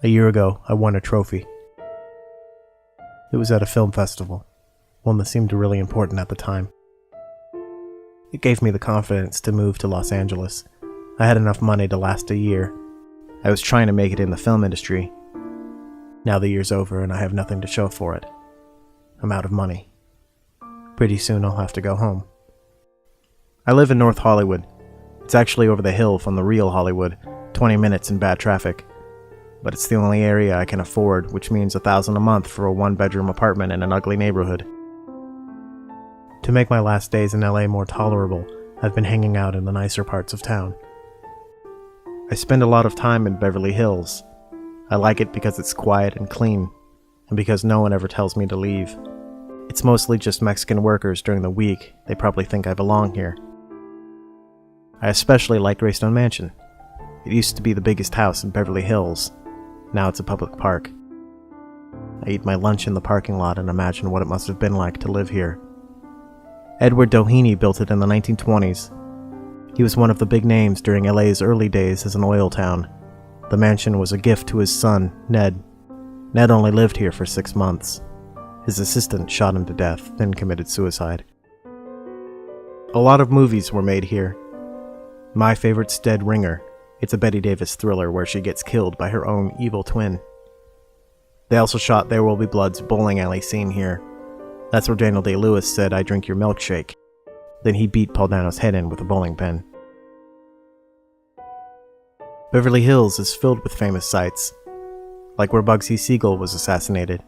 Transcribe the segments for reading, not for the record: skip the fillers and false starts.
A year ago, I won a trophy. It was at a film festival, one that seemed really important at the time. It gave me the confidence to move to Los Angeles. I had enough money to last a year. I was trying to make it in the film industry. Now the year's over and I have nothing to show for it. I'm out of money. Pretty soon I'll have to go home. I live in North Hollywood. It's actually over the hill from the real Hollywood, 20 minutes in bad traffic. But it's the only area I can afford, which means $1,000 a month for a one-bedroom apartment in an ugly neighborhood. To make my last days in LA more tolerable, I've been hanging out in the nicer parts of town. I spend a lot of time in Beverly Hills. I like it because it's quiet and clean, and because no one ever tells me to leave. It's mostly just Mexican workers during the week. They probably think I belong here. I especially like Greystone Mansion. It used to be the biggest house in Beverly Hills. Now it's a public park. I eat my lunch in the parking lot and imagine what it must have been like to live here. Edward Doheny built it in the 1920s. He was one of the big names during LA's early days as an oil town. The mansion was a gift to his son, Ned. Ned only lived here for 6 months. His assistant shot him to death, then committed suicide. A lot of movies were made here. My favorite's Dead Ringer. It's a Bette Davis thriller where she gets killed by her own evil twin. They also shot There Will Be Blood's bowling alley scene here. That's where Daniel Day-Lewis said, "I drink your milkshake." Then he beat Paul Dano's head in with a bowling pin. Beverly Hills is filled with famous sites, like where Bugsy Siegel was assassinated.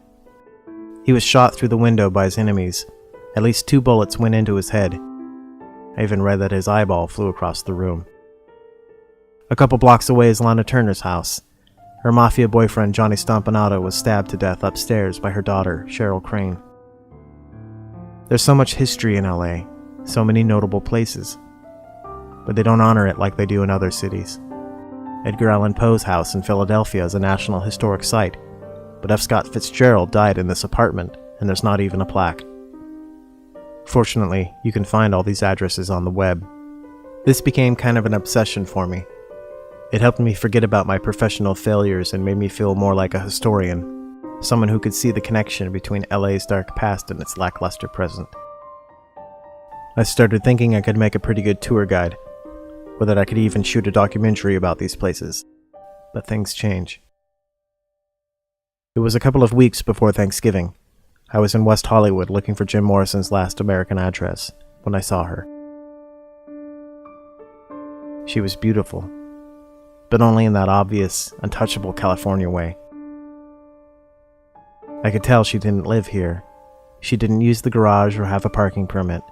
He was shot through the window by his enemies. At least 2 bullets went into his head. I even read that his eyeball flew across the room. A couple blocks away is Lana Turner's house. Her mafia boyfriend Johnny Stompanato was stabbed to death upstairs by her daughter, Cheryl Crane. There's so much history in LA, so many notable places, but they don't honor it like they do in other cities. Edgar Allan Poe's house in Philadelphia is a National Historic Site, but F. Scott Fitzgerald died in this apartment, and there's not even a plaque. Fortunately, you can find all these addresses on the web. This became kind of an obsession for me. It helped me forget about my professional failures and made me feel more like a historian, someone who could see the connection between LA's dark past and its lackluster present. I started thinking I could make a pretty good tour guide, or that I could even shoot a documentary about these places, but things change. It was a couple of weeks before Thanksgiving. I was in West Hollywood looking for Jim Morrison's Last American Address when I saw her. She was beautiful, but only in that obvious, untouchable California way. I could tell she didn't live here. She didn't use the garage or have a parking permit.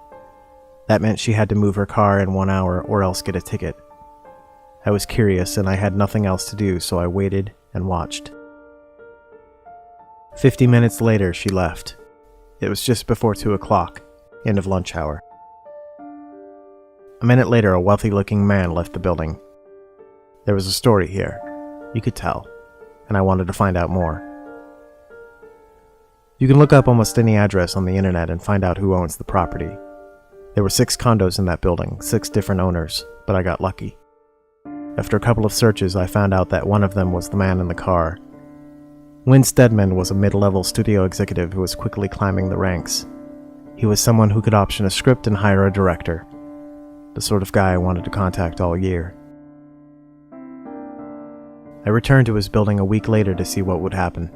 That meant she had to move her car in 1 hour or else get a ticket. I was curious and I had nothing else to do, so I waited and watched. 50 minutes later, she left. It was just before 2 o'clock, end of lunch hour. A minute later, a wealthy-looking man left the building. There was a story here, you could tell, and I wanted to find out more. You can look up almost any address on the internet and find out who owns the property. There were 6 condos in that building, 6 different owners, but I got lucky. After a couple of searches, I found out that one of them was the man in the car. Wynn Stedman was a mid-level studio executive who was quickly climbing the ranks. He was someone who could option a script and hire a director. The sort of guy I wanted to contact all year. I returned to his building a week later to see what would happen.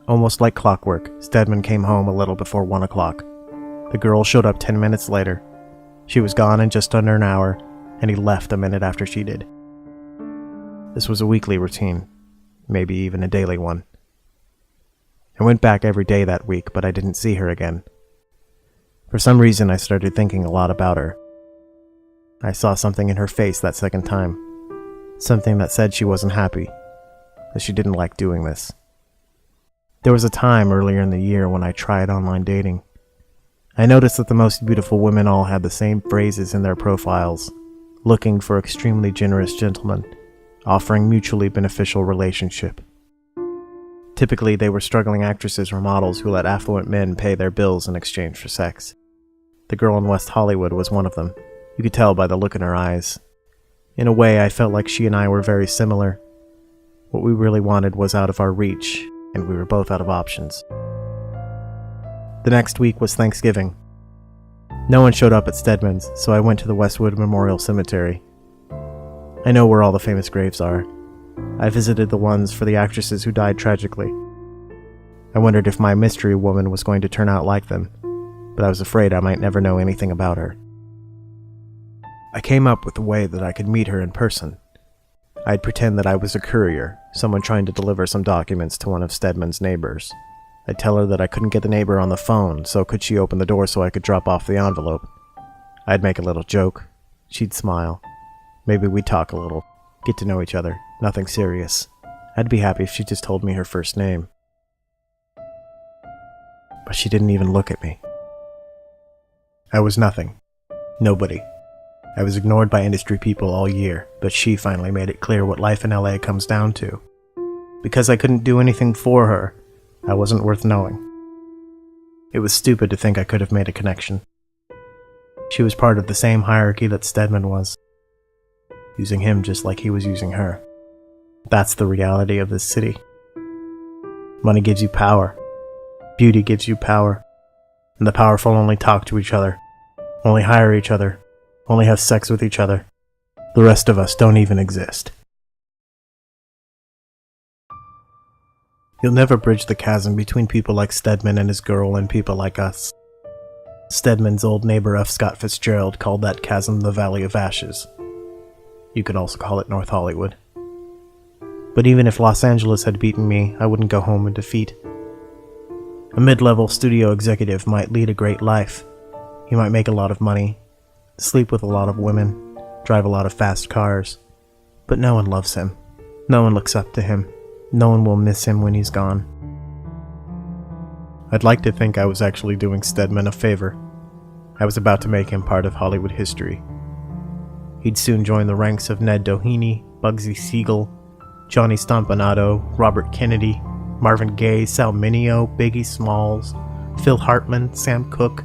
Almost like clockwork, Stedman came home a little before 1 o'clock. The girl showed up 10 minutes later. She was gone in just under an hour, and he left a minute after she did. This was a weekly routine, maybe even a daily one. I went back every day that week, but I didn't see her again. For some reason, I started thinking a lot about her. I saw something in her face that second time. Something that said she wasn't happy, that she didn't like doing this. There was a time earlier in the year when I tried online dating. I noticed that the most beautiful women all had the same phrases in their profiles, looking for extremely generous gentlemen, offering mutually beneficial relationship. Typically, they were struggling actresses or models who let affluent men pay their bills in exchange for sex. The girl in West Hollywood was one of them. You could tell by the look in her eyes. In a way, I felt like she and I were very similar. What we really wanted was out of our reach, and we were both out of options. The next week was Thanksgiving. No one showed up at Stedman's, so I went to the Westwood Memorial Cemetery. I know where all the famous graves are. I visited the ones for the actresses who died tragically. I wondered if my mystery woman was going to turn out like them, but I was afraid I might never know anything about her. I came up with a way that I could meet her in person. I'd pretend that I was a courier, someone trying to deliver some documents to one of Stedman's neighbors. I'd tell her that I couldn't get the neighbor on the phone, so could she open the door so I could drop off the envelope. I'd make a little joke. She'd smile. Maybe we'd talk a little, get to know each other, nothing serious. I'd be happy if she just told me her first name. But she didn't even look at me. I was nothing. Nobody. I was ignored by industry people all year, but she finally made it clear what life in LA comes down to. Because I couldn't do anything for her, I wasn't worth knowing. It was stupid to think I could have made a connection. She was part of the same hierarchy that Stedman was, using him just like he was using her. That's the reality of this city. Money gives you power. Beauty gives you power. And the powerful only talk to each other, only hire each other, only have sex with each other. The rest of us don't even exist. You'll never bridge the chasm between people like Stedman and his girl and people like us. Stedman's old neighbor F. Scott Fitzgerald called that chasm the Valley of Ashes. You could also call it North Hollywood. But even if Los Angeles had beaten me, I wouldn't go home in defeat. A mid-level studio executive might lead a great life. He might make a lot of money, sleep with a lot of women, drive a lot of fast cars. But no one loves him. No one looks up to him. No one will miss him when he's gone. I'd like to think I was actually doing Stedman a favor. I was about to make him part of Hollywood history. He'd soon join the ranks of Ned Doheny, Bugsy Siegel, Johnny Stompanato, Robert Kennedy, Marvin Gaye, Sal Mineo, Biggie Smalls, Phil Hartman, Sam Cooke,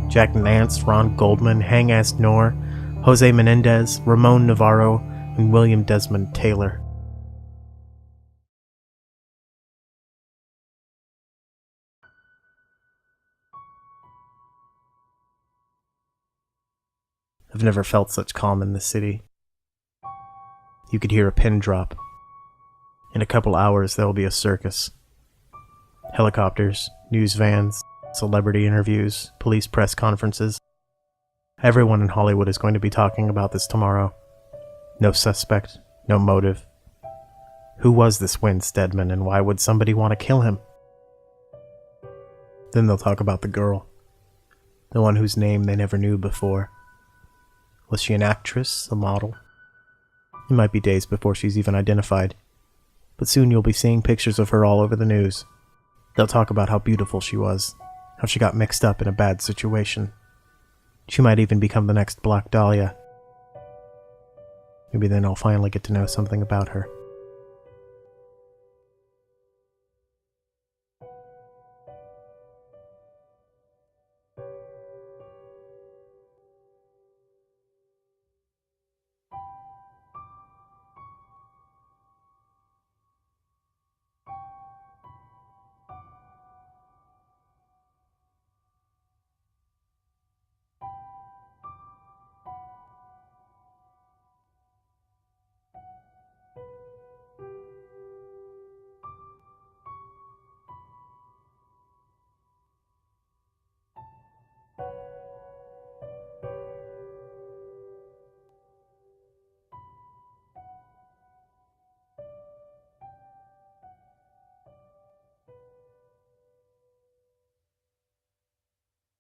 Jack Nance, Ron Goldman, Hang-Ass Noor, Jose Menendez, Ramon Navarro, and William Desmond Taylor. I've never felt such calm in this city. You could hear a pin drop. In a couple hours, there will be a circus. Helicopters, news vans, celebrity interviews, police press conferences. Everyone in Hollywood is going to be talking about this tomorrow. No suspect, no motive. Who was this Wynn Stedman, and why would somebody want to kill him? Then they'll talk about the girl. The one whose name they never knew before. Was she an actress, a model? It might be days before she's even identified. But soon you'll be seeing pictures of her all over the news. They'll talk about how beautiful she was, how she got mixed up in a bad situation. She might even become the next Black Dahlia. Maybe then I'll finally get to know something about her.